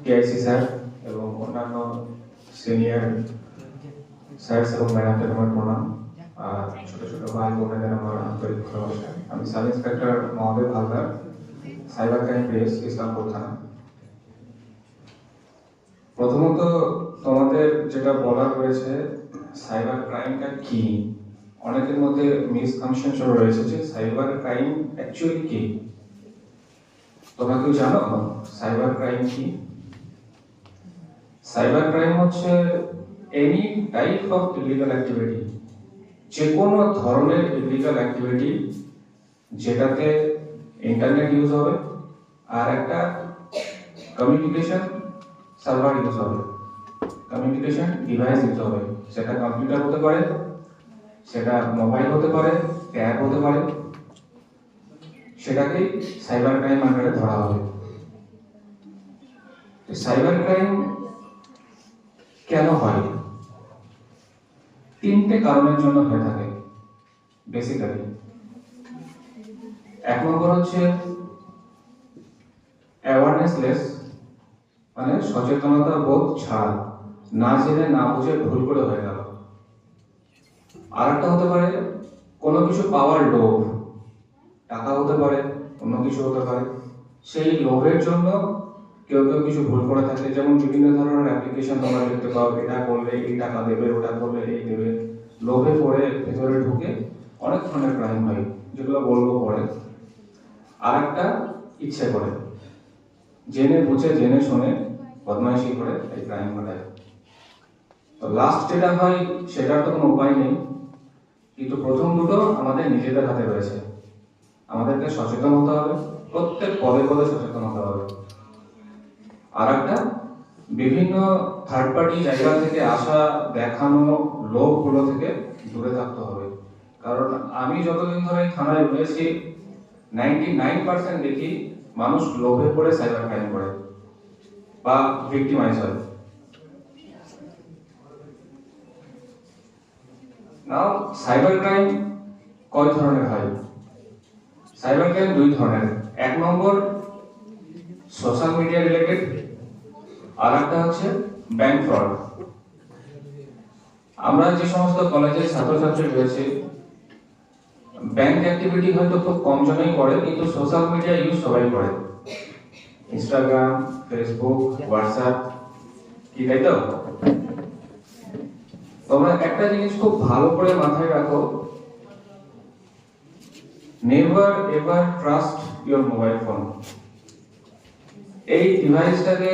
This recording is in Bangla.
টিআইসি স্যার এবং অন্যান্য সিনিয়র স্যার এবং ম্যাডামদের আমার প্রণাম। আর ছোট ছোট ভাই বোনেদের আমার আন্তরিক ভালোবাসা। আমি সাব ইন্সপেক্টর মহোদয় Haldar, cyber crime pace, Islampur থানা। প্রথমত তোমাদের যেটা বলা হয়েছে সাইবার ক্রাইমটা কি, অনেকের মধ্যে মিসকনসেপশন রয়েছে যে সাইবার ক্রাইম অ্যাকচুয়ালি কি। তোমরা কেউ জানো সাইবার ক্রাইম কি? সাইবার ক্রাইম হচ্ছে any type of illegal activity, যে কোনো ধরনের ইলিগাল অ্যাক্টিভিটি যেটাতে ইন্টারনেট ইউজ হবে আর একটা কমিউনিকেশন সার্ভার ইউজ হবে, কমিউনিকেশন ডিভাইস ইউজ হবে। সেটা কম্পিউটার হতে পারে, সেটা মোবাইল হতে পারে, ট্যাব হতে পারে, সেটাকেই সাইবার ক্রাইম আন্ডারে ধরা হবে। সাইবার ক্রাইম কেন হয়? তিনটে কারণের জন্য হয়ে থাকে বেসিক্যালি। এক নম্বর হচ্ছে অ্যাওয়ারনেসলেস, মানে সচেতনতা বোধ ছাড়া, না জেনে না বুঝে ভুল করে হয়ে গেল। আর একটা হতে পারে কোনো কিছু পাওয়ার লোভ, টাকা হতে পারে, অন্য কিছু হতে পারে। সেই লোভের জন্য কেউ কেউ কিছু ভুল করে থাকে। যেমন বিভিন্ন ধরনের অ্যাপ্লিকেশন তোমরা দেখতে পাও, এটা করলে এই টাকা দেবে, ওটা করলে এই দেবে। লোভে পড়ে ভেতরে ঢুকে অনেক ধরনের ক্রাইম হয়, যেগুলো বলবো পরে। আর একটা ইচ্ছে করে, জেনে বুঝে জেনে শুনে বদমাইশি করে এই ক্রাইম ঘটায়। তো লাস্ট যেটা হয় সেটার তো কোনো উপায় নেই, কিন্তু প্রথম দুটো আমাদের নিজেদের হাতে রয়েছে। আমাদেরকে সচেতন হতে হবে, প্রত্যেক পদে পদে সচেতন হতে হবে। আর একটা বিভিন্ন থার্ড পার্টি জায়গা থেকে আসা দেখানো লোকগুলো থেকে দূরে থাকতে হবে। কারণ আমি যতদিন ধরে থানায় রয়েছি 99% দেখি মানুষ লোভে পড়ে সাইবার ক্রাইম করে বা ভিক্টিমাইজ হয়। নাও সাইবার ক্রাইম কয় ধরনের হয়? সাইবার ক্রাইম দুই ধরনের। এক নম্বর সোশ্যাল মিডিয়া রিলেটেড, আর একটা হচ্ছে ব্যাংক ফ্রড। আমরা যে সমস্ত কলেজের ছাত্রছাত্রী রয়েছে, ব্যাংক অ্যাক্টিভিটি হয়তো খুব কম জনই করে, কিন্তু সোশ্যাল মিডিয়া ইউজ সবাই করে। ইনস্টাগ্রাম, ফেসবুক, হোয়াটসঅ্যাপ, কি তাই তো? তোমরা একটা জিনিস খুব ভালো করে মাথায় রাখো, never ever trust your mobile phone. এই ডিভাইসটাকে